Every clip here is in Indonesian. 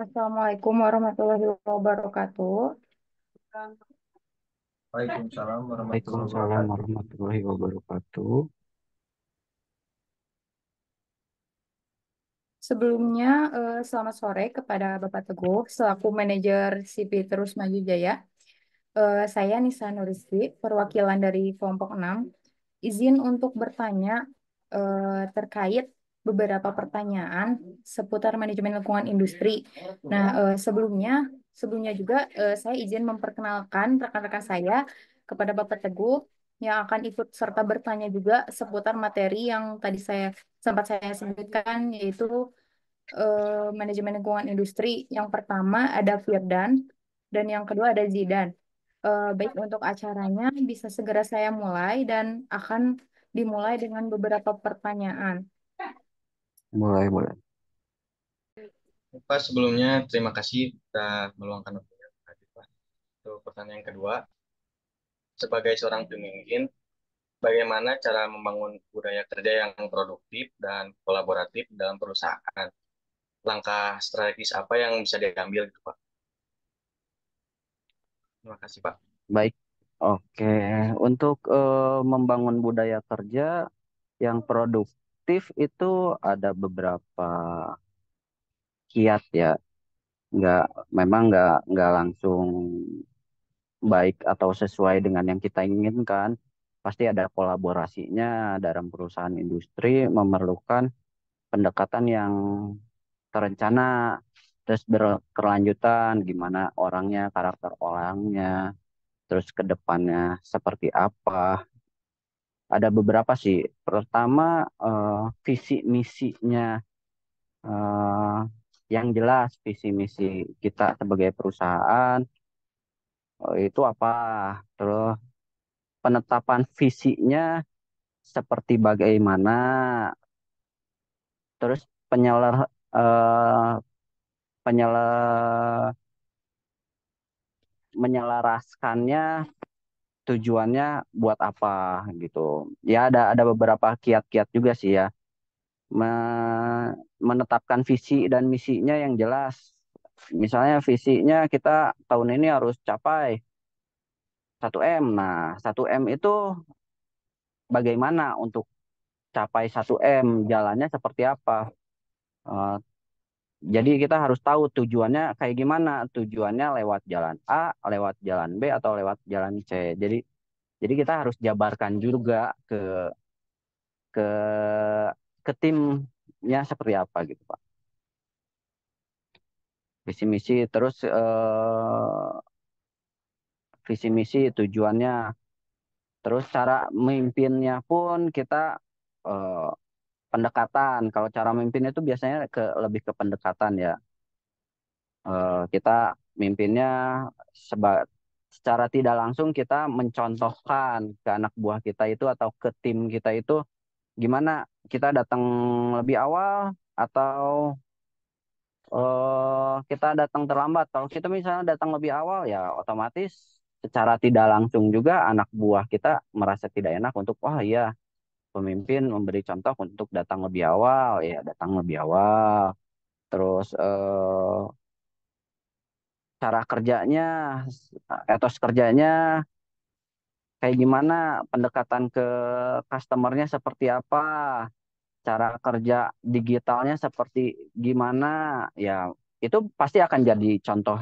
Assalamualaikum warahmatullahi wabarakatuh. Waalaikumsalam warahmatullahi Waalaikumsalam wabarakatuh. warahmatullahi wabarakatuh. Sebelumnya, selamat sore kepada Bapak Teguh, selaku manajer CV Terus Maju Jaya. Saya Nisa Nuristi, perwakilan dari kelompok 6. Izin untuk bertanya terkait beberapa pertanyaan seputar manajemen lingkungan industri. Nah, sebelumnya juga saya izin memperkenalkan rekan-rekan saya kepada Bapak Teguh yang akan ikut serta bertanya juga seputar materi yang tadi sempat saya sebutkan, yaitu manajemen lingkungan industri. Yang pertama ada Firdan dan yang kedua ada Zidan. Baik, untuk acaranya bisa segera saya mulai dan akan dimulai dengan beberapa pertanyaan. Mulai. Pak, sebelumnya terima kasih sudah meluangkan waktunya hadir, Pak. Untuk pertanyaan yang kedua, sebagai seorang pemimpin, bagaimana cara membangun budaya kerja yang produktif dan kolaboratif dalam perusahaan? Langkah strategis apa yang bisa diambil, gitu, Pak? Terima kasih, Pak. Baik. Oke. Untuk membangun budaya kerja yang produktif itu ada beberapa kiat ya. Nggak, memang nggak langsung baik atau sesuai dengan yang kita inginkan. Pasti ada kolaborasinya dalam perusahaan industri memerlukan pendekatan yang terencana, terus berkelanjutan, gimana orangnya, karakter orangnya, terus ke depannya seperti apa. Ada beberapa sih. Pertama, visi misinya eh, yang jelas, visi misi kita sebagai perusahaan itu apa. Terus penetapan visinya seperti bagaimana. Terus penyelar eh, penyelar menyelaraskannya tujuannya buat apa gitu. Ya ada beberapa kiat-kiat juga sih ya. Menetapkan visi dan misinya yang jelas. Misalnya visinya kita tahun ini harus capai 1M. Nah, 1M itu bagaimana untuk capai 1M, jalannya seperti apa. Eh, jadi kita harus tahu tujuannya kayak gimana. Tujuannya lewat jalan A, lewat jalan B, atau lewat jalan C. Jadi kita harus jabarkan juga ke ke timnya seperti apa gitu Pak. Visi misi terus visi misi tujuannya, terus cara memimpinnya pun kita eh, pendekatan. Kalau cara memimpin itu biasanya lebih ke pendekatan ya. Kita mimpinnya seba- secara tidak langsung kita mencontohkan ke anak buah kita itu atau ke tim kita itu gimana kita datang lebih awal atau kita datang terlambat. Kalau kita misalnya datang lebih awal ya otomatis secara tidak langsung juga anak buah kita merasa tidak enak untuk oh iya pemimpin memberi contoh untuk datang lebih awal ya datang lebih awal. Terus cara kerjanya, etos kerjanya kayak gimana, pendekatan ke customernya seperti apa, cara kerja digitalnya seperti gimana, ya itu pasti akan jadi contoh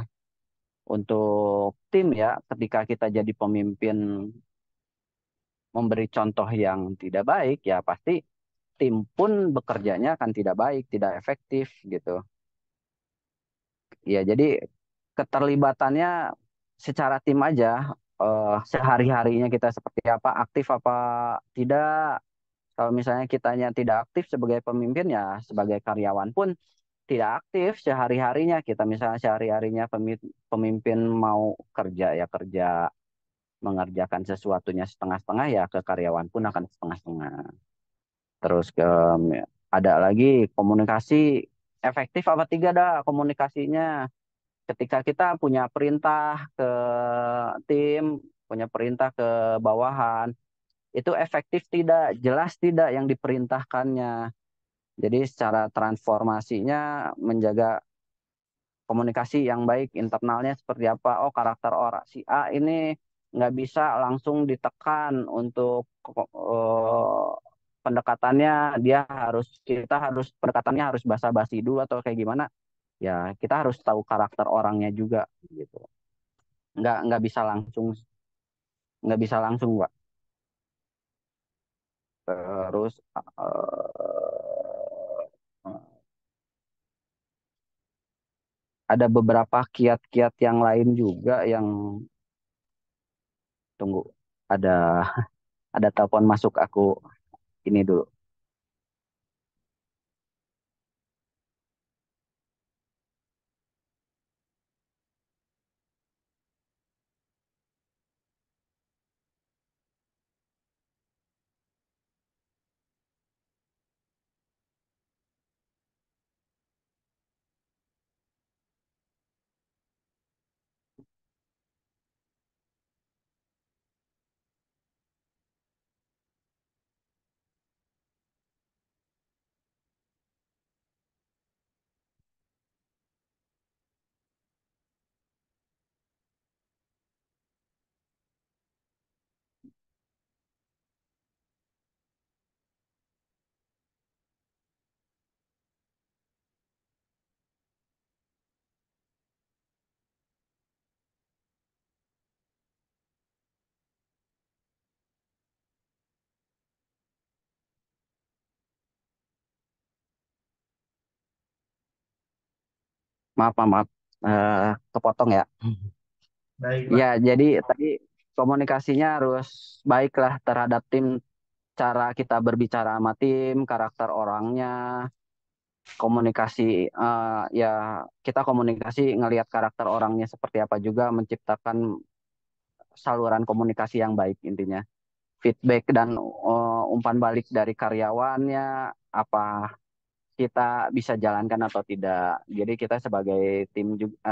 untuk tim ya. Ketika kita jadi pemimpin memberi contoh yang tidak baik, ya pasti tim pun bekerjanya akan tidak baik, tidak efektif gitu. Ya jadi keterlibatannya secara tim aja, sehari-harinya kita seperti apa, aktif apa tidak. Kalau misalnya kitanya tidak aktif sebagai pemimpin ya sebagai karyawan pun tidak aktif sehari-harinya. Kita misalnya sehari-harinya pemimpin mau kerja ya kerja mengerjakan sesuatunya setengah-setengah ya ke karyawan pun akan setengah-setengah. Terus ada lagi komunikasi efektif apa tidak dah komunikasinya. Ketika kita punya perintah ke tim, punya perintah ke bawahan, itu efektif tidak, jelas tidak yang diperintahkannya. Jadi secara transformasinya menjaga komunikasi yang baik internalnya seperti apa. Oh, karakter orang si A ini nggak bisa langsung ditekan untuk pendekatannya, dia harus kita harus pendekatannya harus basa-basi dulu atau kayak gimana. Ya, kita harus tahu karakter orangnya juga gitu. Nggak bisa langsung, nggak bisa langsung, Pak. Terus ada beberapa kiat-kiat yang lain juga yang tunggu, ada ada telepon masuk, aku ini dulu. Maaf, maaf, maaf. Kepotong ya. Baik, Pak. Ya, jadi tadi komunikasinya harus baiklah terhadap tim, cara kita berbicara sama tim, karakter orangnya, komunikasi, ya kita komunikasi ngelihat karakter orangnya seperti apa juga, menciptakan saluran komunikasi yang baik intinya. Feedback dan umpan balik dari karyawannya, apa kita bisa jalankan atau tidak. Jadi kita sebagai tim juga,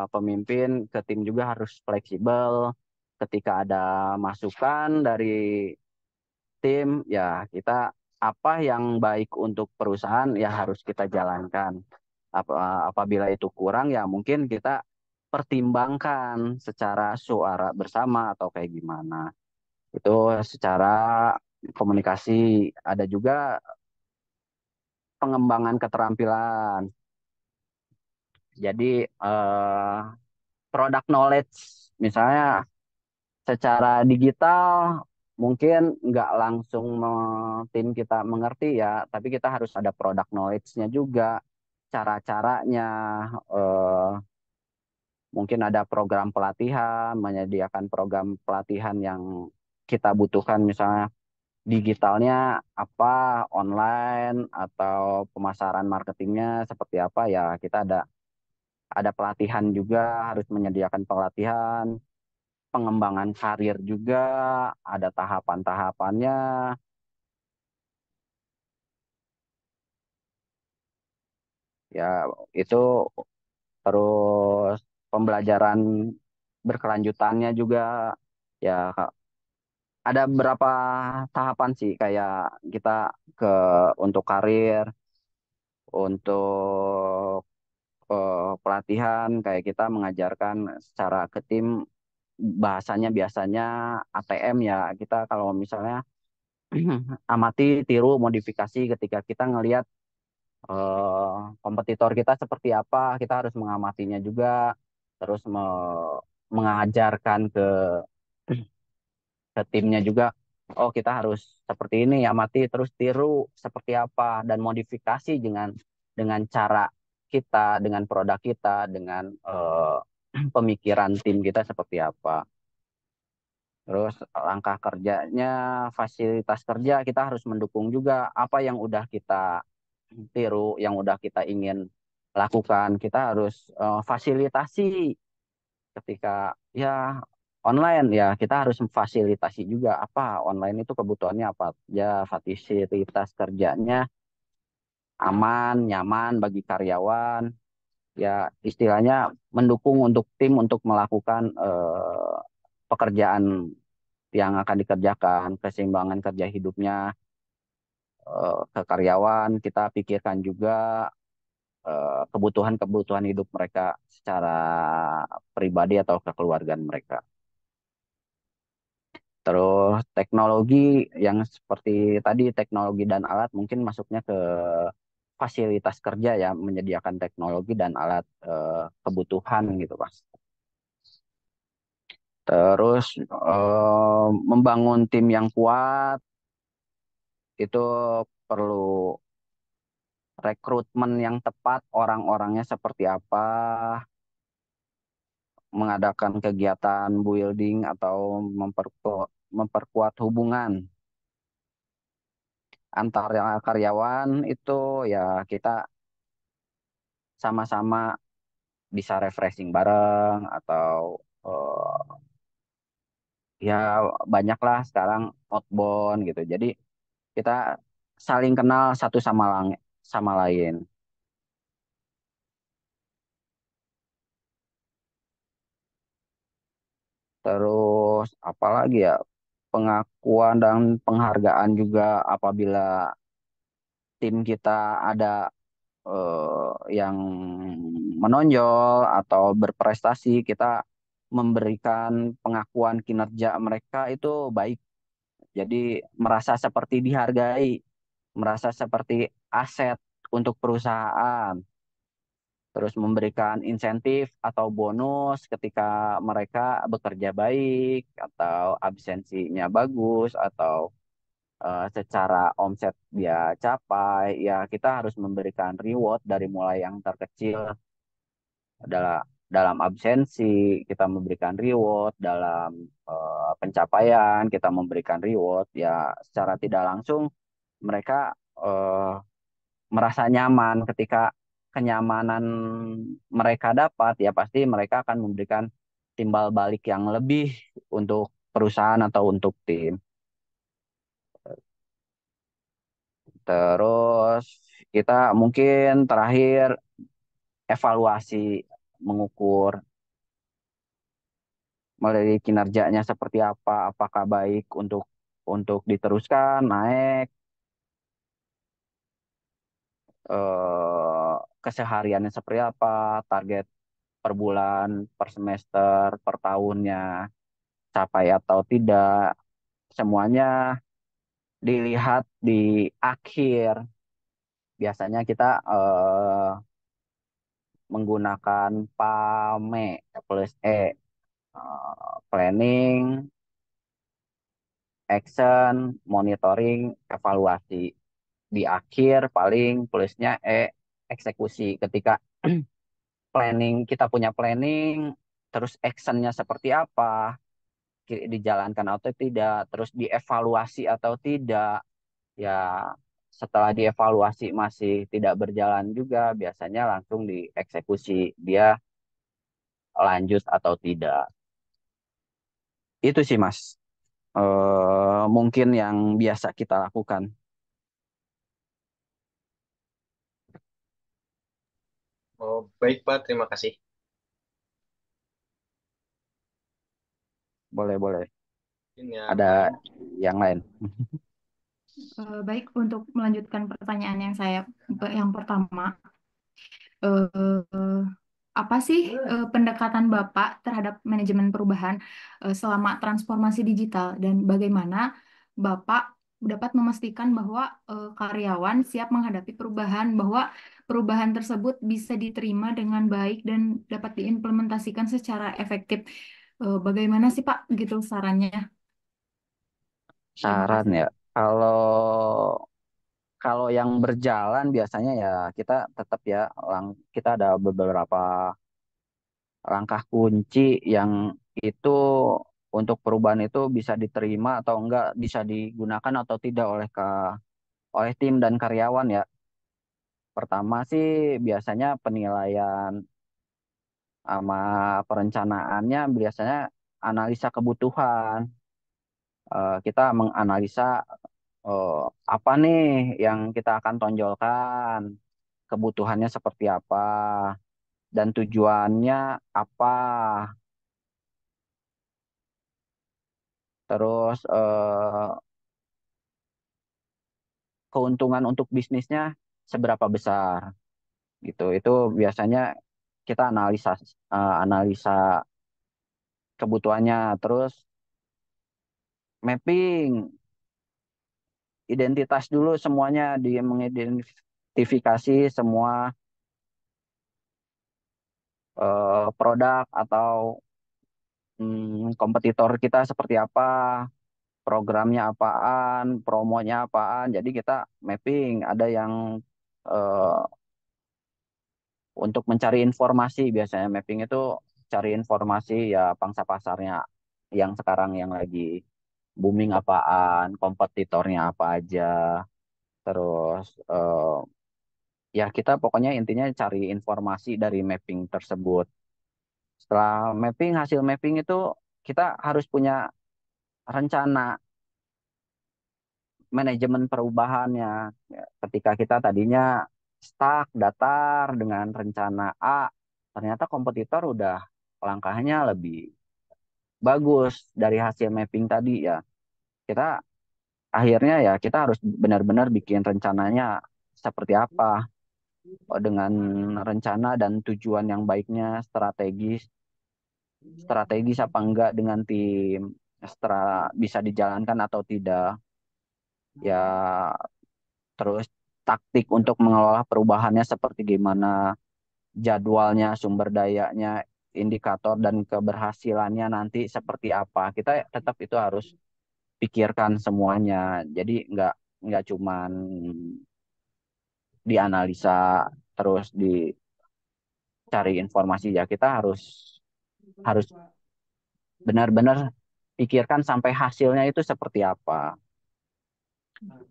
pemimpin ke tim juga harus fleksibel. Ketika ada masukan dari tim, ya kita apa yang baik untuk perusahaan ya harus kita jalankan. Apa, apabila itu kurang ya mungkin kita pertimbangkan secara suara bersama atau kayak gimana. Itu secara komunikasi. Ada juga pengembangan keterampilan. Jadi product knowledge, misalnya secara digital mungkin nggak langsung tim kita mengerti ya, tapi kita harus ada product knowledge-nya juga, cara-caranya, eh, mungkin ada program pelatihan, menyediakan program pelatihan yang kita butuhkan, misalnya digitalnya apa, online atau pemasaran marketingnya seperti apa ya, kita ada pelatihan juga, harus menyediakan pelatihan, pengembangan karir juga, ada tahapan-tahapannya. Ya, itu terus pembelajaran berkelanjutannya juga. Ya, ada berapa tahapan sih, kayak kita ke untuk karir, untuk pelatihan, kayak kita mengajarkan secara ke tim, bahasanya biasanya ATM ya. Kita kalau misalnya amati, tiru, modifikasi ketika kita ngelihat kompetitor kita seperti apa, kita harus mengamatinya juga, terus mengajarkan ke timnya juga. Oh, kita harus seperti ini, amati terus tiru seperti apa, dan modifikasi dengan cara kita, dengan produk kita, dengan pemikiran tim kita seperti apa. Terus langkah kerjanya, fasilitas kerja kita harus mendukung juga apa yang udah kita tiru, yang udah kita ingin lakukan. Kita harus fasilitasi ketika ya online, ya kita harus fasilitasi juga apa online itu kebutuhannya apa ya, fasilitas kerjanya aman, nyaman bagi karyawan. Ya istilahnya mendukung untuk tim untuk melakukan pekerjaan yang akan dikerjakan, keseimbangan kerja hidupnya ke karyawan kita pikirkan juga. kebutuhan-kebutuhan hidup mereka secara pribadi atau kekeluargaan mereka. Terus teknologi yang seperti tadi teknologi dan alat mungkin masuknya ke fasilitas kerja ya, menyediakan teknologi dan alat kebutuhan gitu Mas. Terus membangun tim yang kuat itu perlu rekrutmen yang tepat, orang-orangnya seperti apa, mengadakan kegiatan building atau memperkuat hubungan antara karyawan itu ya kita sama-sama bisa refreshing bareng atau ya banyaklah sekarang outbound gitu. Jadi kita saling kenal satu sama lain. Terus apalagi ya pengakuan dan penghargaan juga apabila tim kita ada yang menonjol atau berprestasi, kita memberikan pengakuan kinerja mereka itu baik. Jadi merasa seperti dihargai, merasa seperti aset untuk perusahaan. Terus memberikan insentif atau bonus ketika mereka bekerja baik atau absensinya bagus atau secara omset dia capai, ya kita harus memberikan reward dari mulai yang terkecil adalah dalam absensi kita memberikan reward, dalam pencapaian kita memberikan reward, ya secara tidak langsung mereka merasa nyaman. Ketika kenyamanan mereka dapat, ya pasti mereka akan memberikan timbal balik yang lebih untuk perusahaan atau untuk tim. Terus kita mungkin terakhir evaluasi, mengukur melalui kinerjanya seperti apa, apakah baik untuk diteruskan naik, kesehariannya seperti apa, target per bulan, per semester, per tahunnya capai atau tidak, semuanya dilihat di akhir. Biasanya kita menggunakan PAME plus planning, action, monitoring, evaluasi. Di akhir paling plusnya eksekusi. Ketika planning kita punya planning, terus actionnya seperti apa, dijalankan atau tidak, terus dievaluasi atau tidak, ya setelah dievaluasi masih tidak berjalan juga, biasanya langsung dieksekusi, dia lanjut atau tidak. Itu sih Mas, mungkin yang biasa kita lakukan. Oh, baik Pak, terima kasih. Boleh, boleh. Mungkin yang Ada lain. yang lain? Baik, untuk melanjutkan pertanyaan yang pertama, eh, apa sih pendekatan Bapak terhadap manajemen perubahan selama transformasi digital dan bagaimana Bapak dapat memastikan bahwa karyawan siap menghadapi perubahan, bahwa perubahan tersebut bisa diterima dengan baik dan dapat diimplementasikan secara efektif. Bagaimana sih Pak gitu sarannya? Terima Saran kasih. ya, kalau kalau yang berjalan biasanya ya kita tetap ya kita ada beberapa langkah kunci yang itu untuk perubahan itu bisa diterima atau enggak, bisa digunakan atau tidak oleh tim dan karyawan ya. Pertama sih biasanya penilaian sama perencanaannya biasanya analisa kebutuhan. Kita menganalisa eh, apa nih yang kita akan tonjolkan, kebutuhannya seperti apa, dan tujuannya apa. Terus keuntungan untuk bisnisnya seberapa besar. gitu. Itu biasanya kita analisa kebutuhannya, terus mapping identitas dulu semuanya, di mengidentifikasi semua produk atau kompetitor kita seperti apa, programnya apaan, promonya apaan. Jadi kita mapping, ada yang eh, untuk mencari informasi, biasanya mapping itu cari informasi ya pangsa pasarnya yang sekarang yang lagi booming apaan, kompetitornya apa aja. Terus ya kita pokoknya intinya cari informasi dari mapping tersebut. Setelah mapping, hasil mapping itu kita harus punya rencana manajemen perubahannya. Ya, ketika kita tadinya stuck datar dengan rencana A, ternyata kompetitor udah langkahnya lebih bagus dari hasil mapping tadi ya. Kita akhirnya ya kita harus benar-benar bikin rencananya seperti apa. Oh, dengan rencana dan tujuan yang baiknya, strategis apa enggak dengan tim, bisa dijalankan atau tidak. Ya, terus taktik untuk mengelola perubahannya seperti gimana, jadwalnya, sumber dayanya, indikator dan keberhasilannya nanti seperti apa. Kita tetap itu harus pikirkan semuanya. Jadi nggak cuman dianalisa terus dicari informasi ya. Kita harus harus benar-benar pikirkan sampai hasilnya itu seperti apa.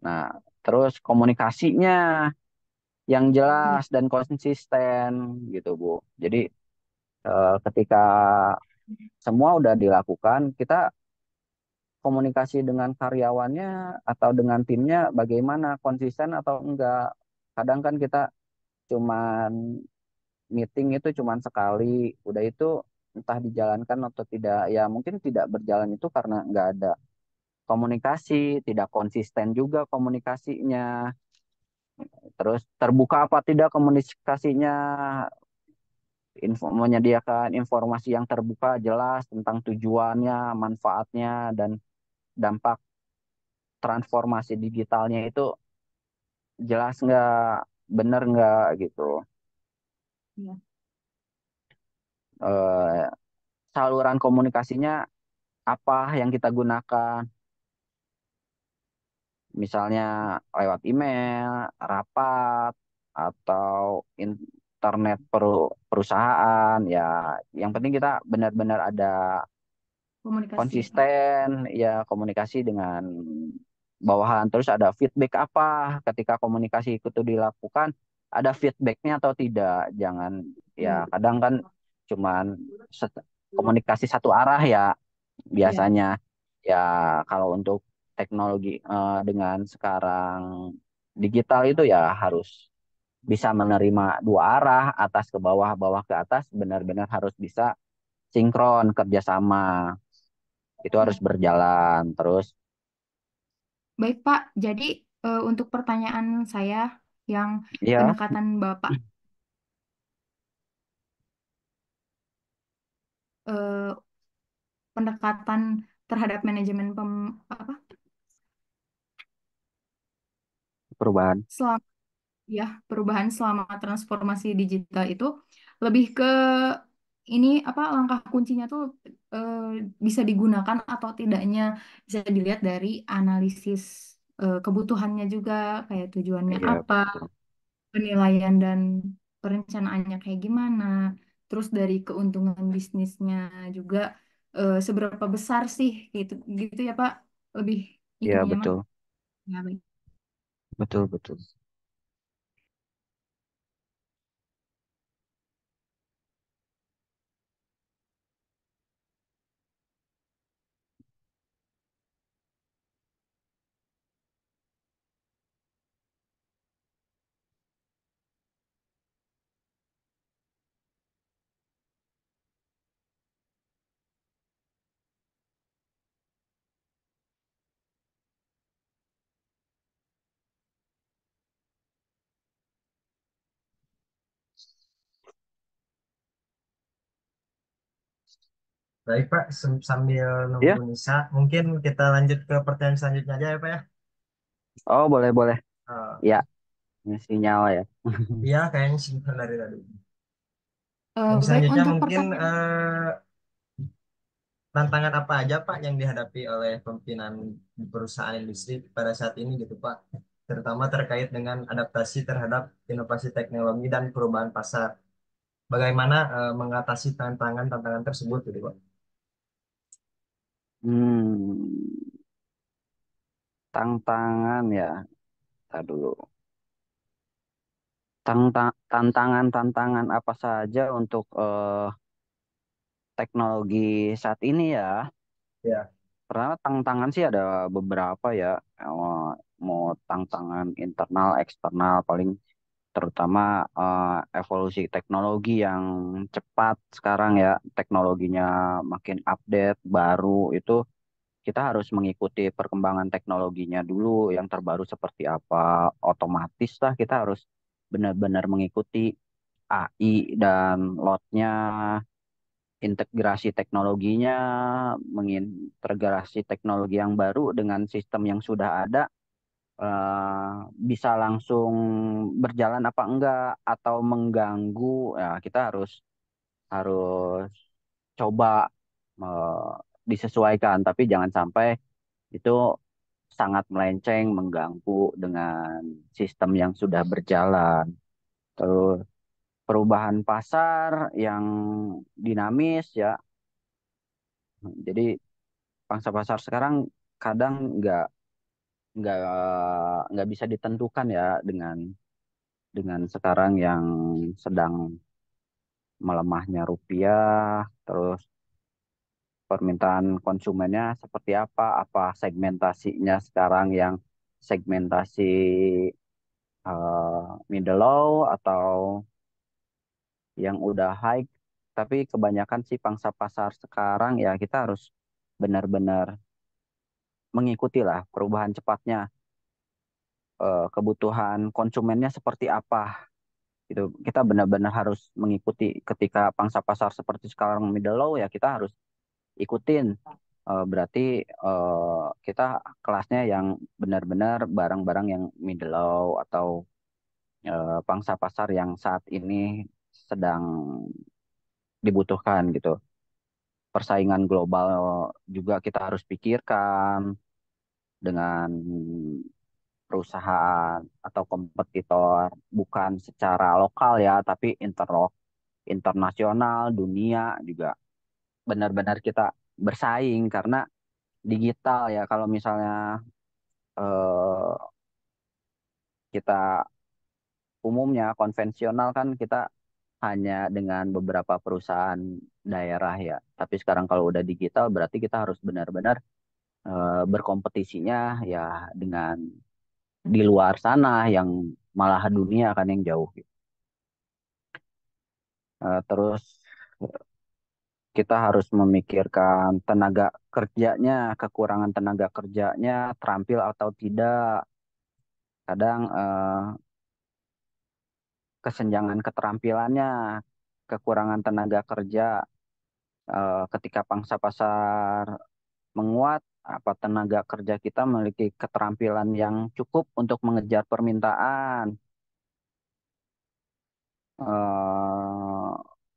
Nah, terus komunikasinya yang Iya. jelas dan konsisten gitu, Bu. Jadi ketika semua udah dilakukan, kita komunikasi dengan karyawannya atau dengan timnya bagaimana, konsisten atau enggak. Kadang kan kita cuman meeting itu cuman sekali, udah itu entah dijalankan atau tidak. Ya mungkin tidak berjalan itu karena enggak ada komunikasi, tidak konsisten juga komunikasinya. Terus terbuka apa tidak komunikasinya, menyediakan informasi yang terbuka jelas tentang tujuannya, manfaatnya, dan dampak transformasi digitalnya itu jelas nggak, bener nggak gitu. Iya. Eh, Saluran komunikasinya apa yang kita gunakan, misalnya lewat email, rapat, atau internet perusahaan ya. Yang penting kita benar-benar ada Komunikasi ya Pak. konsisten ya komunikasi dengan bawahan. Terus ada feedback apa ketika komunikasi itu dilakukan, ada feedbacknya atau tidak. Jangan ya, Iya. kadang kan cuman komunikasi satu arah ya Iya. biasanya. Ya kalau untuk teknologi dengan sekarang digital itu ya harus bisa menerima dua arah, atas ke bawah, bawah ke atas, benar-benar harus bisa sinkron kerjasama. Itu harus Iya. berjalan terus. Baik Pak, jadi untuk pertanyaan saya yang Ya, pendekatan Bapak, eh, pendekatan terhadap manajemen apa perubahan. selama ya perubahan selama transformasi digital itu lebih ke ini apa langkah kuncinya tuh eh, bisa digunakan atau tidaknya bisa dilihat dari analisis kebutuhannya juga kayak tujuannya Iya, apa, betul. penilaian dan perencanaannya kayak gimana, terus dari keuntungan bisnisnya juga seberapa besar sih gitu gitu ya Pak, lebih Iya, ininya mah. betul. Ya, baik. Betul, betul. Baik Pak, sambil nunggu Ya, Nisa, mungkin kita lanjut ke pertanyaan selanjutnya aja ya Pak ya. oh boleh boleh. Ya, Eh, ini sinyal ya. iya, kayaknya simpan dari tadi. Yang Baik selanjutnya untuk mungkin pertanyaan. tantangan apa aja Pak yang dihadapi oleh pimpinan di perusahaan industri pada saat ini gitu Pak, terutama terkait dengan adaptasi terhadap inovasi teknologi dan perubahan pasar. Bagaimana mengatasi tantangan-tantangan tersebut gitu Pak? Hmm, tantangan ya. Tadi dulu. Tantangan-tantangan apa saja untuk teknologi saat ini ya? Ya, Pertama tantangan sih ada beberapa ya. Mau tantangan internal, eksternal, paling terutama evolusi teknologi yang cepat sekarang ya. Teknologinya makin update, baru itu kita harus mengikuti perkembangan teknologinya dulu yang terbaru seperti apa. Otomatis lah kita harus benar-benar mengikuti AI dan lotnya, integrasi teknologinya, mengintegrasi teknologi yang baru dengan sistem yang sudah ada, bisa langsung berjalan apa enggak atau mengganggu. Ya kita harus harus coba eh, disesuaikan, tapi jangan sampai itu sangat melenceng, mengganggu dengan sistem yang sudah berjalan. Terus perubahan pasar yang dinamis ya. Jadi pangsa pasar sekarang kadang nggak nggak bisa ditentukan ya dengan sekarang yang sedang melemahnya rupiah, terus permintaan konsumennya seperti apa segmentasinya sekarang yang segmentasi middle low atau yang udah high, tapi kebanyakan sih pangsa pasar sekarang ya kita harus benar-benar mengikuti lah perubahan cepatnya, kebutuhan konsumennya seperti apa gitu. Kita benar-benar harus mengikuti ketika pangsa pasar seperti sekarang middle low ya kita harus ikutin. Berarti kita kelasnya yang benar-benar barang-barang yang middle low atau pangsa pasar yang saat ini sedang dibutuhkan gitu. Persaingan global juga kita harus pikirkan dengan perusahaan atau kompetitor bukan secara lokal ya, tapi internasional, dunia juga benar-benar kita bersaing karena digital ya. Kalau misalnya eh, kita umumnya konvensional kan kita hanya dengan beberapa perusahaan daerah ya. Tapi sekarang kalau udah digital berarti kita harus benar-benar berkompetisinya ya dengan di luar sana yang malah dunia kan yang jauh. Terus kita harus memikirkan tenaga kerjanya, kekurangan tenaga kerjanya, terampil atau tidak. Kadang kesenjangan keterampilannya, kekurangan tenaga kerja, ketika pangsa pasar menguat, apa tenaga kerja kita memiliki keterampilan yang cukup untuk mengejar permintaan,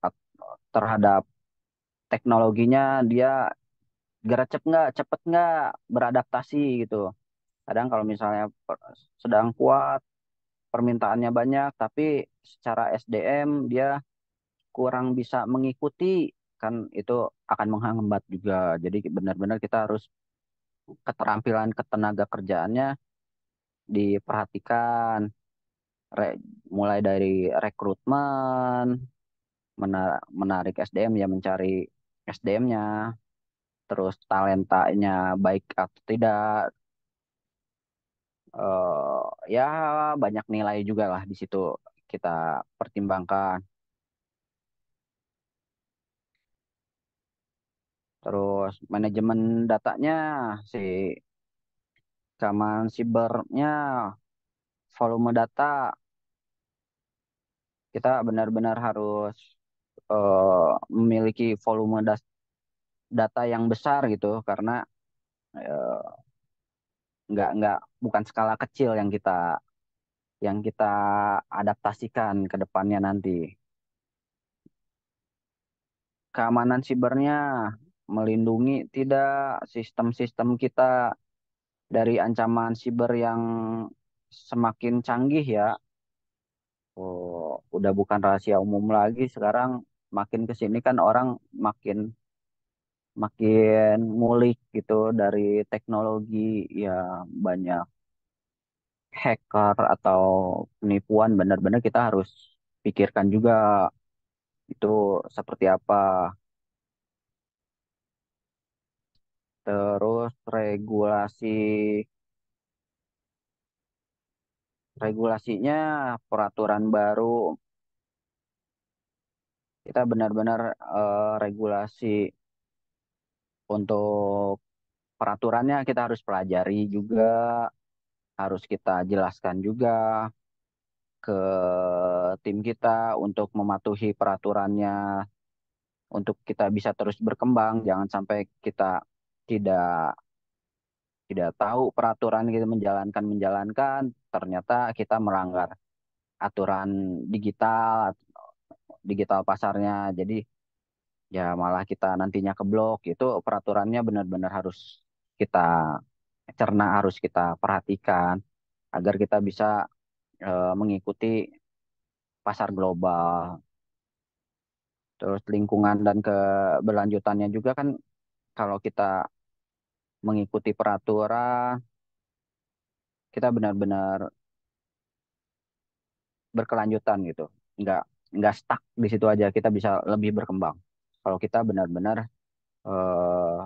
at- terhadap teknologinya dia gercep nggak, cepet nggak beradaptasi gitu. Kadang kalau misalnya sedang kuat, permintaannya banyak, tapi secara SDM dia kurang bisa mengikuti, kan itu akan menghambat juga. Jadi benar-benar kita harus keterampilan ketenaga kerjaannya diperhatikan, Re- mulai dari rekrutmen, menarik SDM ya mencari SDM-nya, terus talentanya baik atau tidak, ya banyak nilai juga lah di situ kita pertimbangkan. Terus manajemen datanya, si keamanan sibernya, volume data, kita benar-benar harus memiliki volume data yang besar gitu karena eh, nggak bukan skala kecil yang kita adaptasikan ke depannya nanti. Keamanan sibernya melindungi tidak sistem-sistem kita dari ancaman siber yang semakin canggih ya. Oh, udah bukan rahasia umum lagi sekarang makin ke sini kan orang makin makin ngulik gitu dari teknologi ya banyak hacker atau penipuan benar-benar kita harus pikirkan juga itu seperti apa. Terus regulasinya peraturan baru kita benar-benar regulasi untuk peraturannya kita harus pelajari juga, harus kita jelaskan juga ke tim kita untuk mematuhi peraturannya, untuk kita bisa terus berkembang. Jangan sampai kita tidak tidak tahu peraturan kita menjalankan, ternyata kita melanggar aturan digital digital pasarnya. Jadi ya malah kita nantinya keblok. Itu peraturannya benar-benar harus kita cerna, harus kita perhatikan agar kita bisa mengikuti pasar global. Terus lingkungan dan keberlanjutannya juga kan kalau kita mengikuti peraturan, kita benar-benar berkelanjutan gitu. Nggak nggak stuck di situ aja, kita bisa lebih berkembang. Kalau kita benar-benar eh,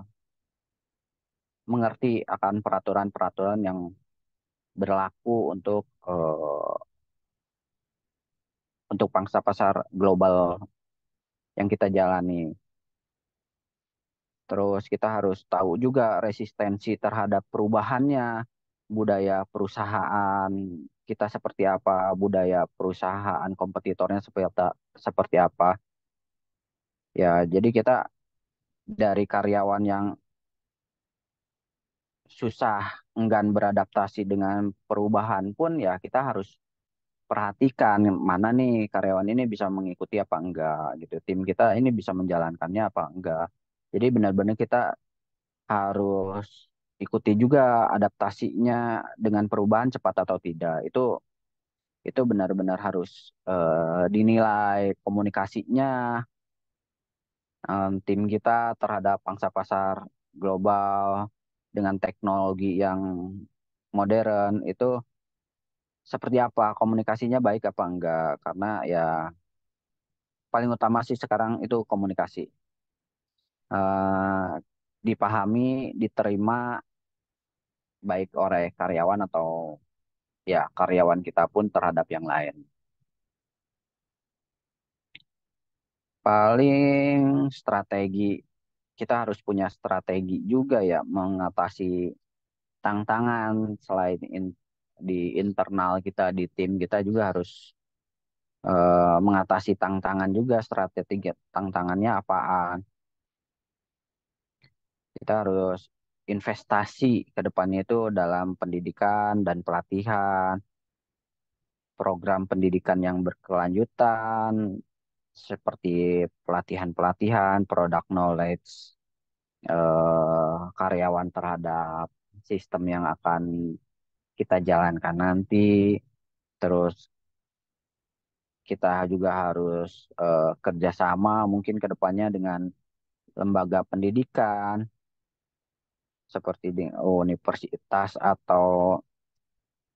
mengerti akan peraturan-peraturan yang berlaku untuk pangsa pasar global yang kita jalani. Terus kita harus tahu juga resistensi terhadap perubahannya, budaya perusahaan kita seperti apa, budaya perusahaan kompetitornya seperti apa. Ya, jadi kita dari karyawan yang susah enggan beradaptasi dengan perubahan pun ya kita harus perhatikan mana nih karyawan ini bisa mengikuti apa enggak gitu. Tim kita ini bisa menjalankannya apa enggak. Jadi benar-benar kita harus ikuti juga adaptasinya dengan perubahan cepat atau tidak. Itu benar-benar harus dinilai komunikasinya tim kita terhadap pangsa pasar global dengan teknologi yang modern itu seperti apa, komunikasinya baik apa enggak. Karena ya paling utama sih sekarang itu komunikasi. Eh, dipahami, diterima baik oleh karyawan atau ya karyawan kita pun terhadap yang lain. Paling strategi, kita harus punya strategi juga ya mengatasi tantangan selain di internal kita, di tim kita juga harus mengatasi tantangan juga, strategi tantangannya apaan. Kita harus investasi ke depannya itu dalam pendidikan dan pelatihan, program pendidikan yang berkelanjutan, seperti pelatihan-pelatihan, product knowledge, karyawan terhadap sistem yang akan kita jalankan nanti. Terus kita juga harus kerjasama mungkin ke depannya dengan lembaga pendidikan seperti di universitas atau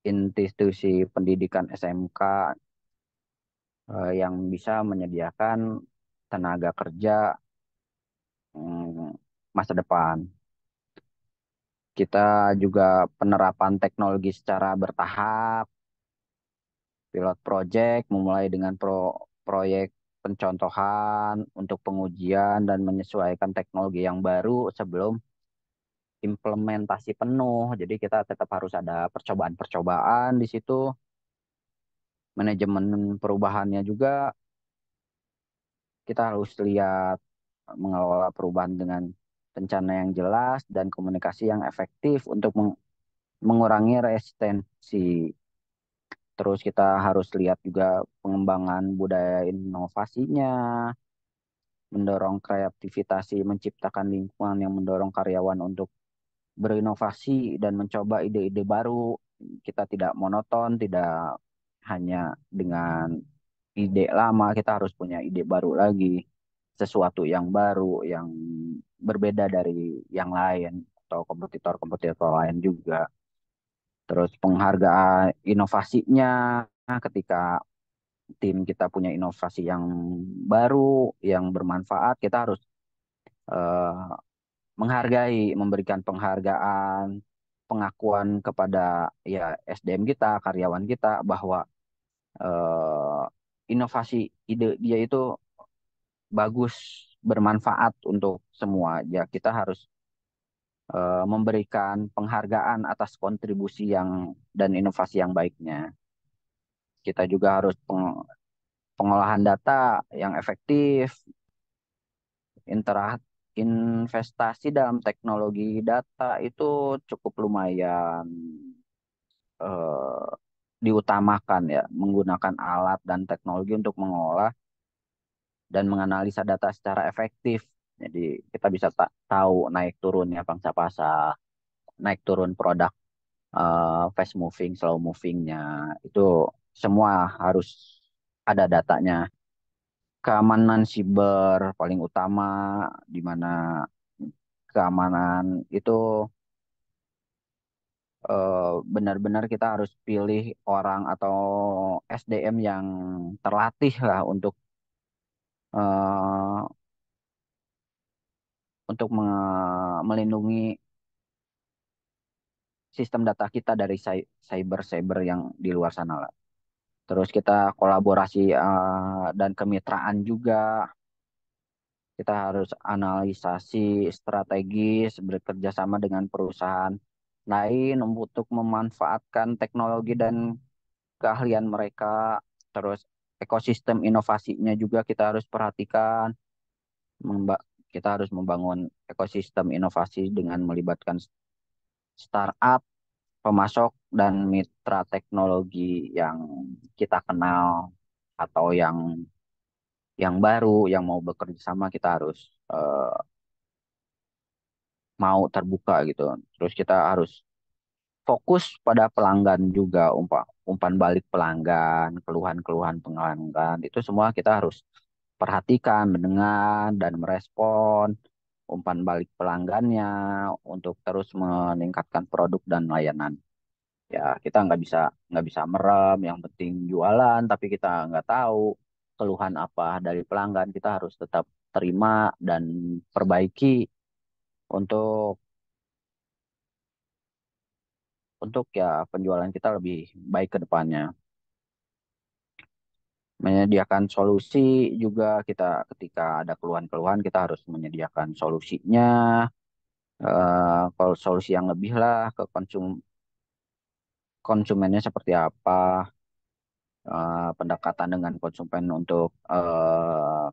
institusi pendidikan SMK yang bisa menyediakan tenaga kerja masa depan. Kita juga penerapan teknologi secara bertahap, pilot project memulai dengan proyek pencontohan untuk pengujian dan menyesuaikan teknologi yang baru sebelum implementasi penuh. Jadi kita tetap harus ada percobaan-percobaan di situ. Manajemen perubahannya juga kita harus lihat mengelola perubahan dengan rencana yang jelas, dan komunikasi yang efektif untuk mengurangi resistensi. Terus kita harus lihat juga pengembangan budaya inovasinya, mendorong kreativitas, menciptakan lingkungan yang mendorong karyawan untuk berinovasi dan mencoba ide-ide baru. Kita tidak monoton, tidak hanya dengan ide lama, kita harus punya ide baru lagi, sesuatu yang baru, yang berbeda dari yang lain atau kompetitor-kompetitor lain juga. Terus penghargaan inovasinya, ketika tim kita punya inovasi yang baru, yang bermanfaat, kita harus eh, menghargai, memberikan penghargaan, pengakuan kepada ya SDM kita, karyawan kita bahwa eh, inovasi ide dia itu bagus, bermanfaat untuk semua. Ya kita harus memberikan penghargaan atas kontribusi yang dan inovasi yang baiknya. Kita juga harus pengolahan data yang efektif, investasi dalam teknologi data itu cukup lumayan eh, diutamakan ya, menggunakan alat dan teknologi untuk mengolah dan menganalisa data secara efektif. Jadi kita bisa tahu naik turunnya pangsa pasar, naik turun produk, fast moving, slow movingnya, itu semua harus ada datanya. Keamanan siber paling utama, di mana keamanan itu benar-benar kita harus pilih orang atau SDM yang terlatih lah eh, untuk melindungi sistem data kita dari cyber yang di luar sana lah. Terus kita kolaborasi dan kemitraan juga. Kita harus analisasi strategis, bekerja sama dengan perusahaan lain untuk memanfaatkan teknologi dan keahlian mereka. Terus ekosistem inovasinya juga kita harus perhatikan. Kita harus membangun ekosistem inovasi dengan melibatkan startup, pemasok, dan mitra teknologi yang kita kenal atau yang baru, yang mau bekerja sama, kita harus eh, mau terbuka gitu. Terus kita harus fokus pada pelanggan juga, umpan balik pelanggan, keluhan-keluhan pelanggan, itu semua kita harus perhatikan, mendengar, dan merespon umpan balik pelanggannya untuk terus meningkatkan produk dan layanan. Ya kita nggak bisa merem, yang penting jualan, tapi kita nggak tahu keluhan apa dari pelanggan. Kita harus tetap terima dan perbaiki untuk ya penjualan kita lebih baik ke depannya. Menyediakan solusi juga, kita ketika ada keluhan-keluhan kita harus menyediakan solusinya. Kalau solusi yang lebih lah ke konsumennya seperti apa, pendekatan dengan konsumen untuk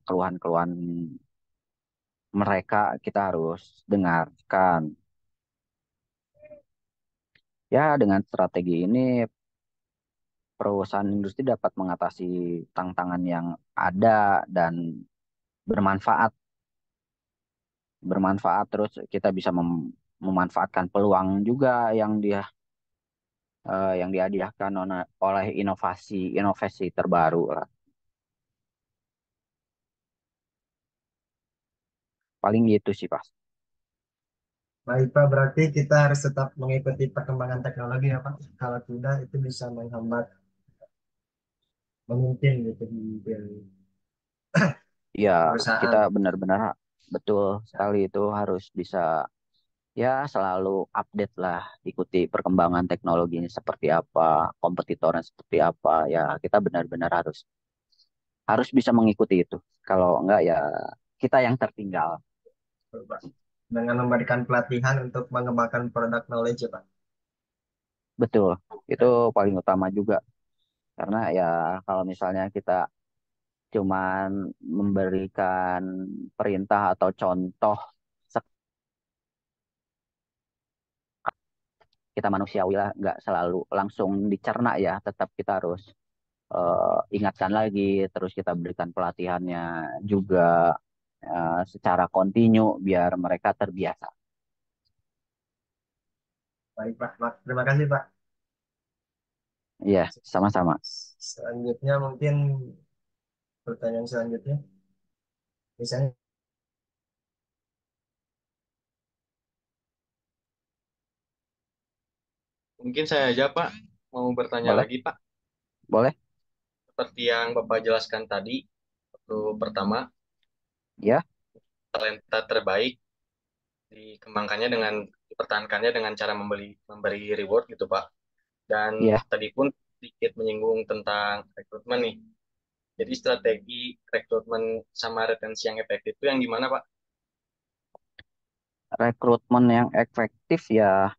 keluhan-keluhan mereka kita harus dengarkan. Ya, dengan strategi ini perusahaan industri dapat mengatasi tantangan yang ada dan bermanfaat. Bermanfaat terus kita bisa memanfaatkan peluang juga yang dihadiahkan oleh inovasi terbaru lah. Paling gitu sih, Pak. Baik Pak, berarti kita harus tetap mengikuti perkembangan teknologi ya Pak. Kalau tidak itu bisa menghambat memimpin gitu di Ya, kita perusahaan. benar-benar betul sekali, itu harus bisa ya selalu update lah, ikuti perkembangan teknologinya seperti apa, kompetitornya seperti apa. Ya, kita benar-benar harus harus bisa mengikuti itu. Kalau enggak ya kita yang tertinggal. Pak. Dengan memberikan pelatihan untuk mengembangkan produk knowledge ya Pak. Betul. Itu paling utama juga. Karena ya kalau misalnya kita cuman memberikan perintah atau contoh kita manusiawi lah, nggak selalu langsung dicerna ya, tetap kita harus ingatkan lagi, terus kita berikan pelatihannya juga secara kontinu biar mereka terbiasa. Baik Pak, terima kasih Pak. Iya, sama-sama. Selanjutnya mungkin pertanyaan selanjutnya, misalnya Mungkin saya aja, Pak, mau bertanya Boleh? lagi, Pak. Boleh? Seperti yang Bapak jelaskan tadi, waktu pertama, Ya, talenta terbaik dikembangkannya dengan dipertahankannya dengan cara memberi reward gitu, Pak. Dan ya. tadi pun sedikit menyinggung tentang rekrutmen nih. Jadi strategi rekrutmen sama retensi yang efektif itu yang gimana, Pak? Rekrutmen yang efektif ya,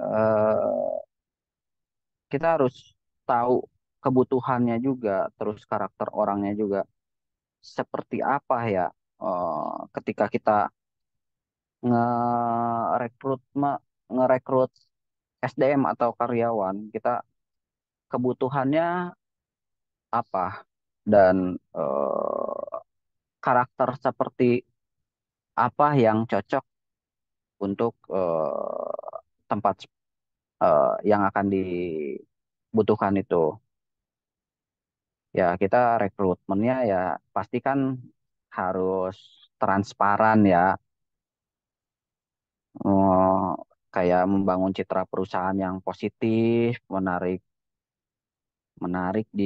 eh, kita harus tahu kebutuhannya juga, terus karakter orangnya juga seperti apa ya. Ketika kita ngerekrut ngerekrut SDM atau karyawan, kita kebutuhannya apa dan karakter seperti apa yang cocok untuk tempat yang akan dibutuhkan itu. Ya, kita rekrutmennya ya pastikan harus transparan ya. Eh, Kayak membangun citra perusahaan yang positif, menarik menarik di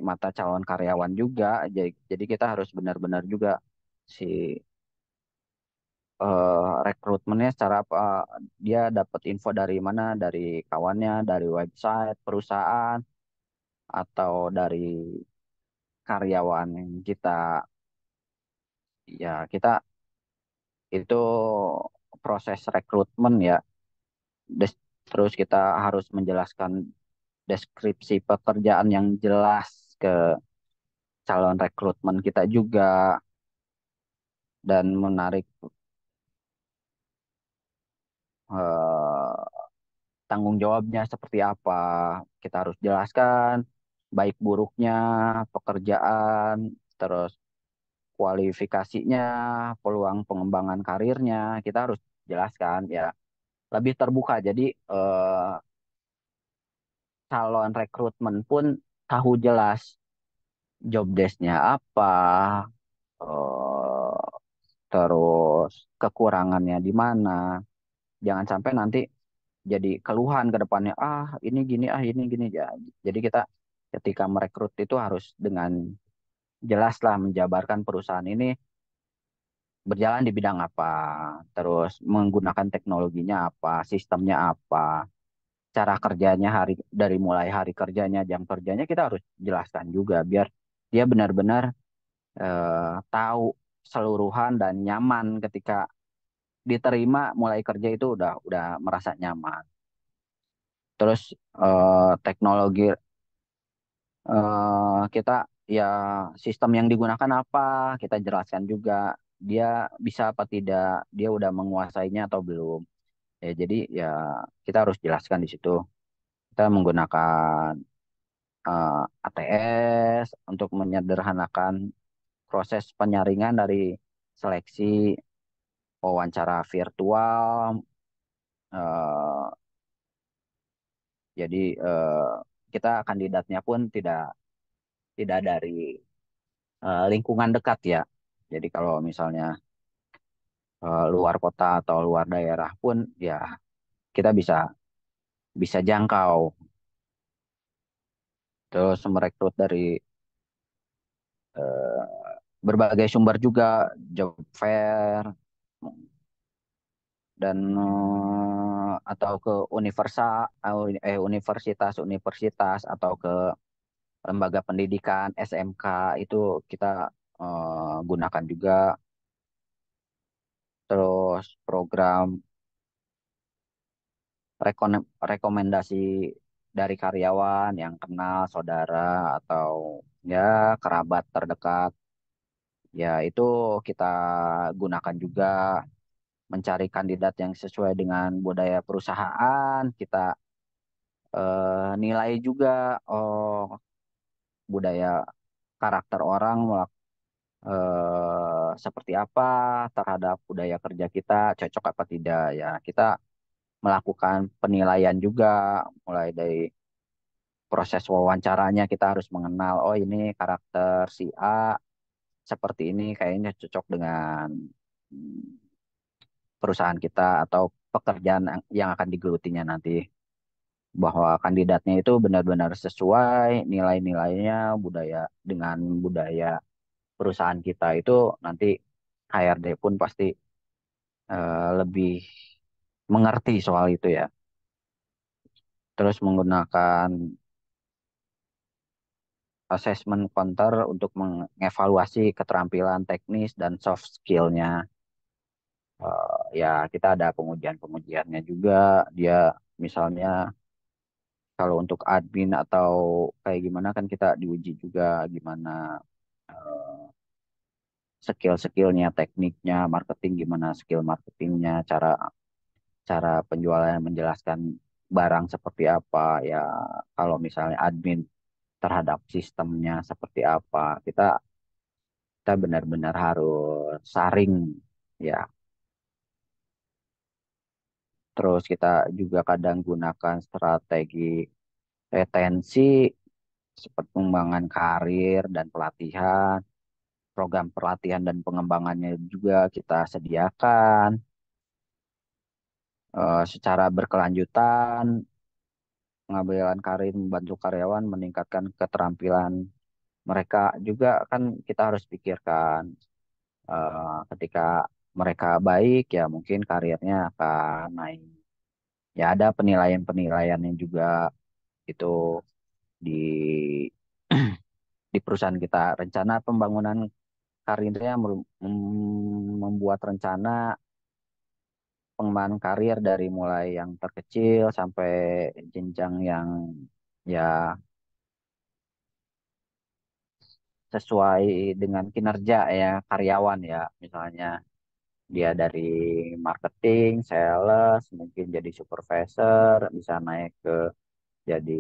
mata calon karyawan juga. Jadi kita harus benar-benar juga si rekrutmennya secara apa, dia dapat info dari mana, dari kawannya, dari website perusahaan, atau dari karyawan yang kita, ya kita itu proses rekrutmen ya. Terus kita harus menjelaskan deskripsi pekerjaan yang jelas ke calon rekrutmen kita juga, dan menarik eh, tanggung jawabnya seperti apa. Kita harus jelaskan baik buruknya pekerjaan, terus kualifikasinya, peluang pengembangan karirnya, kita harus jelaskan ya, lebih terbuka. Jadi calon rekrutmen pun tahu jelas job desk-nya apa, eh, terus kekurangannya di mana. Jangan sampai nanti jadi keluhan ke depannya, ah ini gini, ah ini gini ya. Jadi kita ketika merekrut itu harus dengan jelas lah menjabarkan perusahaan ini berjalan di bidang apa, terus menggunakan teknologinya apa, sistemnya apa, cara kerjanya, dari mulai hari kerjanya, jam kerjanya kita harus jelaskan juga biar dia benar-benar tahu seluruhan dan nyaman ketika diterima mulai kerja itu udah merasa nyaman. Terus teknologi kita ya, sistem yang digunakan apa kita jelaskan juga, dia bisa apa tidak, dia udah menguasainya atau belum. Ya, jadi ya kita harus jelaskan di situ. Kita menggunakan ATS untuk menyederhanakan proses penyaringan dari seleksi, wawancara virtual. eh, jadi kita kandidatnya pun tidak tidak dari lingkungan dekat ya. Jadi kalau misalnya luar kota atau luar daerah pun ya kita bisa bisa jangkau. Terus merekrut dari eh, berbagai sumber juga, job fair, dan atau ke universitas atau ke lembaga pendidikan SMK, itu kita gunakan juga. Terus program rekomendasi dari karyawan yang kenal saudara atau ya kerabat terdekat, ya itu kita gunakan juga. mencari kandidat yang sesuai dengan budaya perusahaan, kita nilai juga budaya karakter orang seperti apa terhadap budaya kerja kita, cocok apa tidak ya. Kita melakukan penilaian juga mulai dari proses wawancaranya kita harus mengenal oh ini karakter si A seperti ini kayaknya cocok dengan mm, perusahaan kita atau pekerjaan yang akan digelutinya nanti bahwa kandidatnya itu benar-benar sesuai nilai-nilainya budaya dengan budaya perusahaan kita itu nanti HRD pun pasti lebih mengerti soal itu ya. Terus menggunakan assessment counter untuk mengevaluasi keterampilan teknis dan soft skill-nya. Ya, kita ada pengujian-pengujiannya juga. Dia misalnya kalau untuk admin atau kayak gimana kan kita diuji juga gimana eh, skill-skillnya, tekniknya, marketing gimana skill marketingnya, cara cara penjualan menjelaskan barang seperti apa. Ya, kalau misalnya admin terhadap sistemnya seperti apa, kita benar-benar harus saring ya. Terus kita juga kadang gunakan strategi retensi seperti pengembangan karir dan pelatihan, program pelatihan dan pengembangannya juga kita sediakan secara berkelanjutan, pengambilan karir membantu karyawan meningkatkan keterampilan mereka juga kan kita harus pikirkan ketika mereka baik ya mungkin karirnya akan naik. Ya ada penilaian-penilaian yang juga itu di di perusahaan kita rencana pembangunan karirnya membuat rencana pengembangan karir dari mulai yang terkecil sampai jenjang yang ya sesuai dengan kinerja ya karyawan ya misalnya dia dari marketing, sales, mungkin jadi supervisor, bisa naik ke jadi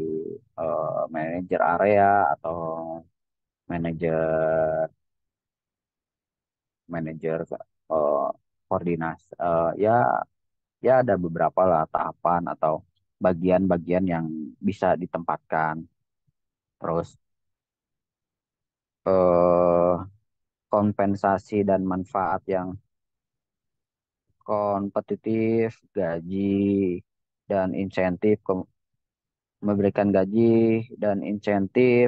manajer area atau manajer manajer eh, koordinasi ya ya ada beberapa lah tahapan atau bagian-bagian yang bisa ditempatkan terus eh, kompensasi dan manfaat yang kompetitif gaji dan insentif memberikan gaji dan insentif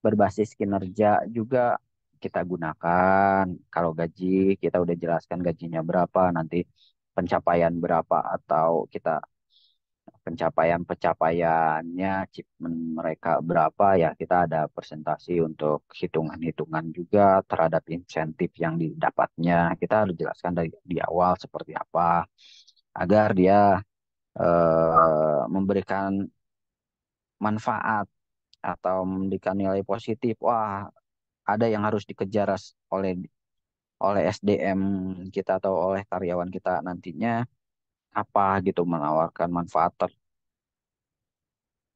berbasis kinerja juga kita gunakan. Kalau gaji, kita udah jelaskan gajinya berapa, nanti pencapaian berapa, atau kita pencapaian-pencapaiannya, achievement mereka berapa, ya kita ada presentasi untuk hitungan-hitungan juga terhadap insentif yang didapatnya. Kita harus jelaskan dari di awal seperti apa, agar dia memberikan manfaat atau memberikan nilai positif. Wah, ada yang harus dikejar oleh oleh SDM kita atau oleh karyawan kita nantinya apa gitu menawarkan manfaat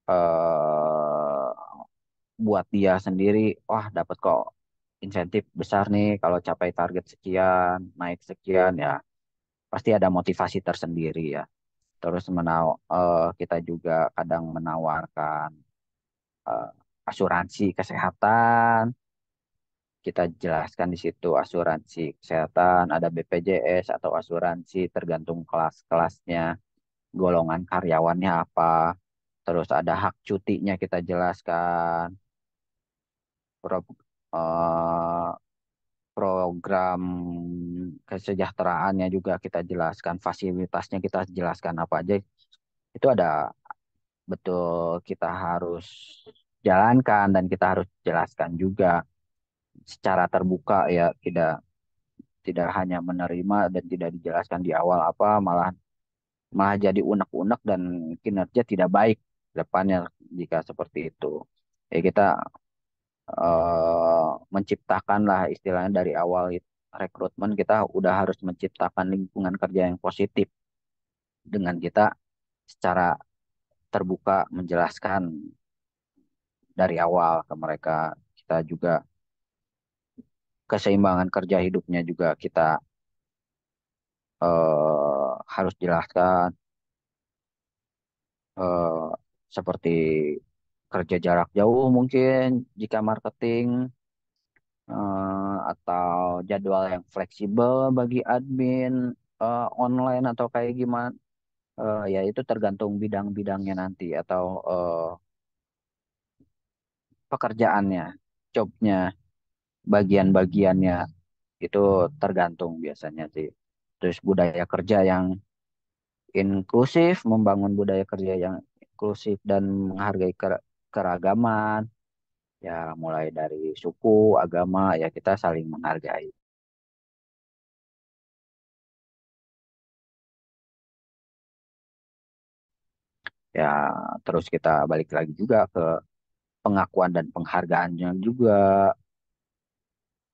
eh, buat dia sendiri. Wah, dapat kok insentif besar nih kalau capai target sekian, naik sekian ya. Pasti ada motivasi tersendiri ya. Terus kita juga kadang menawarkan eh, asuransi kesehatan. Kita jelaskan di situ asuransi kesehatan, ada BPJS atau asuransi tergantung kelas-kelasnya, golongan karyawannya apa. Terus ada hak cutinya kita jelaskan, eh, program kesejahteraannya juga kita jelaskan, fasilitasnya kita jelaskan apa aja. Itu ada betul kita harus jalankan dan kita harus jelaskan juga secara terbuka ya, tidak tidak hanya menerima dan tidak dijelaskan di awal apa malah malah jadi unek-unek dan kinerja tidak baik ke depannya jika seperti itu. Ya kita menciptakan lah istilahnya dari awal rekrutmen kita udah harus menciptakan lingkungan kerja yang positif dengan kita secara terbuka menjelaskan dari awal ke mereka. Kita juga keseimbangan kerja hidupnya juga kita harus jelaskan, eh, seperti kerja jarak jauh mungkin jika marketing, atau jadwal yang fleksibel bagi admin online atau kayak gimana. Ya itu tergantung bidang-bidangnya nanti atau pekerjaannya, jobnya, bagian-bagiannya itu tergantung biasanya sih. Terus budaya kerja yang inklusif, membangun budaya kerja yang inklusif dan menghargai keragaman, ya mulai dari suku, agama, ya kita saling menghargai. Ya terus kita balik lagi juga ke pengakuan dan penghargaannya juga.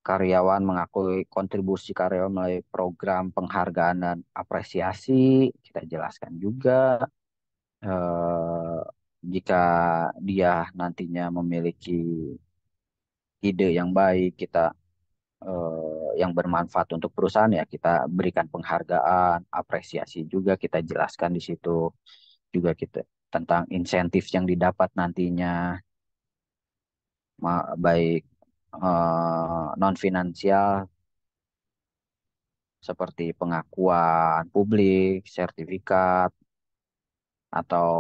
Karyawan mengakui kontribusi karyawan melalui program penghargaan dan apresiasi. Kita jelaskan juga, eh, jika dia nantinya memiliki ide yang baik, kita yang bermanfaat untuk perusahaan ya kita berikan penghargaan, apresiasi juga kita jelaskan di situ. Juga kita tentang insentif yang didapat nantinya, baik non finansial seperti pengakuan publik, sertifikat, atau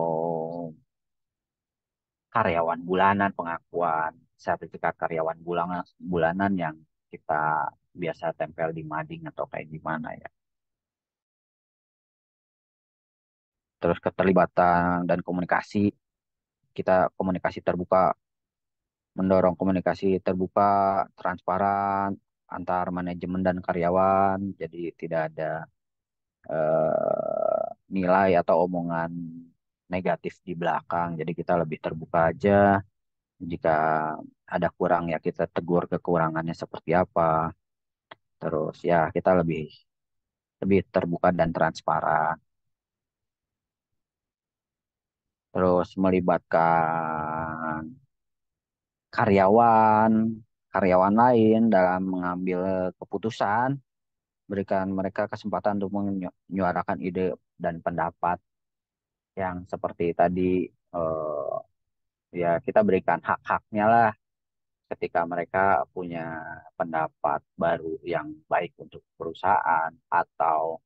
karyawan bulanan, pengakuan sertifikat karyawan bulanan yang kita biasa tempel di mading atau kayak gimana ya. Terus keterlibatan dan komunikasi, kita komunikasi terbuka, mendorong komunikasi terbuka, transparan antar manajemen dan karyawan, jadi tidak ada nilai atau omongan negatif di belakang. Jadi kita lebih terbuka aja. Jika ada kurang ya kita tegur kekurangannya seperti apa. Terus ya kita lebih lebih terbuka dan transparan. Terus melibatkan karyawan, karyawan lain dalam mengambil keputusan, berikan mereka kesempatan untuk menyuarakan ide dan pendapat yang seperti tadi, ya kita berikan hak-haknya lah ketika mereka punya pendapat baru yang baik untuk perusahaan atau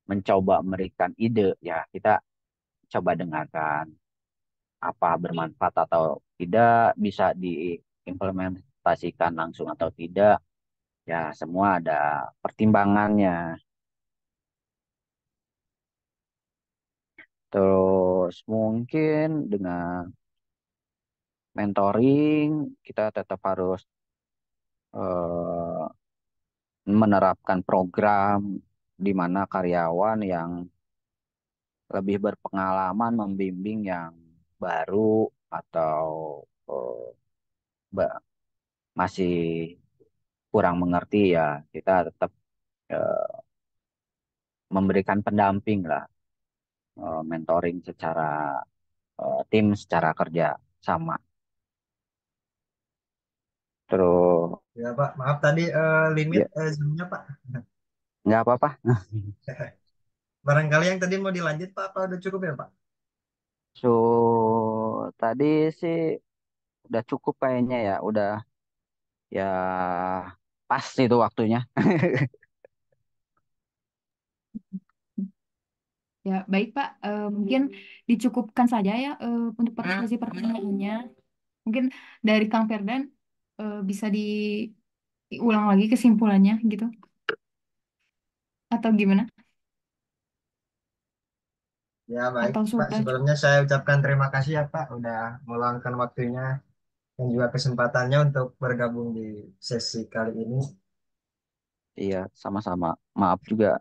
mencoba memberikan ide, ya kita coba dengarkan apa bermanfaat atau tidak, bisa diimplementasikan langsung atau tidak, ya semua ada pertimbangannya. Terus mungkin dengan mentoring kita tetap harus eh, menerapkan program di mana karyawan yang lebih berpengalaman membimbing yang baru atau eh, ba- masih kurang mengerti, ya kita tetap eh, memberikan pendamping lah, mentoring secara tim, secara kerja sama. Terus Ya Pak, maaf tadi limit ya zoomnya Pak. nggak apa-apa. Barangkali yang tadi mau dilanjut Pak, apa udah cukup ya Pak? So tadi sih udah cukup kayaknya ya, udah ya pas itu waktunya. Ya, baik Pak. Mungkin dicukupkan saja ya untuk partisipasi pertanyaannya. Mungkin dari Kang Ferdan bisa diulang lagi kesimpulannya gitu atau gimana? Ya baik Atau Pak, sudah cukup? sebelumnya saya ucapkan terima kasih ya Pak udah meluangkan waktunya dan juga kesempatannya untuk bergabung di sesi kali ini. Iya, sama-sama. Maaf juga,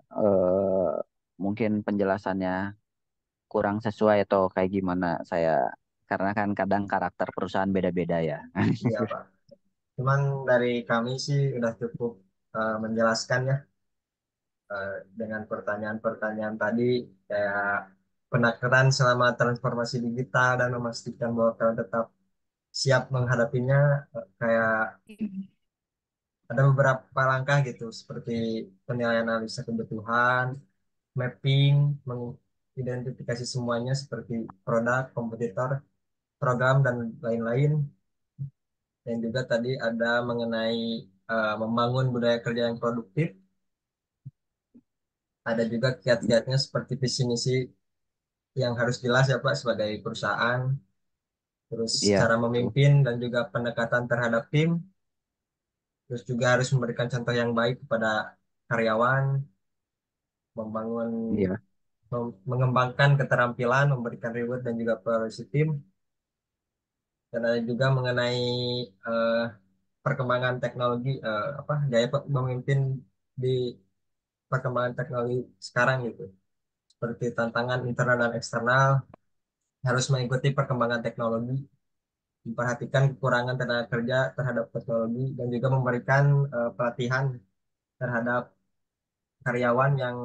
mungkin penjelasannya kurang sesuai atau kayak gimana saya, karena kan kadang karakter perusahaan beda-beda ya. Iya Pak. Cuman dari kami sih udah cukup menjelaskan ya dengan pertanyaan-pertanyaan tadi kayak penakaran selama transformasi digital dan memastikan bahwa kalian tetap siap menghadapinya kayak ada beberapa langkah gitu seperti penilaian analisa kebutuhan, mapping, mengidentifikasi semuanya seperti produk, kompetitor, program dan lain-lain. Dan juga tadi ada mengenai membangun budaya kerja yang produktif. Ada juga kiat-kiatnya seperti visi misi yang harus jelas ya Pak sebagai perusahaan. Terus Iya, cara betul. memimpin dan juga pendekatan terhadap tim. Terus juga harus memberikan contoh yang baik kepada karyawan, membangun, Iya, mengembangkan keterampilan, memberikan reward dan juga evaluasi tim. Dan ada juga mengenai eh, perkembangan teknologi, apa gaya memimpin di perkembangan teknologi sekarang gitu. Seperti tantangan internal dan eksternal, harus mengikuti perkembangan teknologi, memperhatikan kekurangan tenaga kerja terhadap teknologi, dan juga memberikan pelatihan terhadap karyawan yang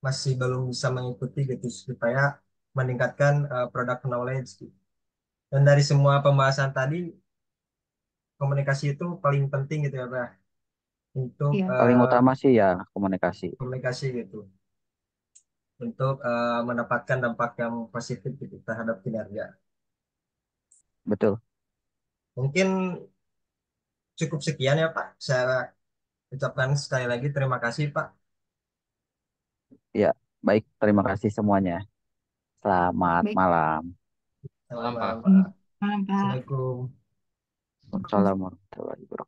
masih belum bisa mengikuti gitu supaya meningkatkan product knowledge gitu. Dan dari semua pembahasan tadi, komunikasi itu paling penting gitu ya, Pak, untuk Iya. paling utama sih ya komunikasi. komunikasi gitu, untuk mendapatkan dampak yang positif gitu terhadap kinerja. Betul. Mungkin cukup sekian ya, Pak. Saya ucapkan sekali lagi terima kasih, Pak. Ya, baik. Terima kasih semuanya. Selamat Baik. malam. Selamat Malam, malam, Pak. Pak. Mantap. Assalamualaikum. Waalaikumsalam warahmatullahi wabarakatuh.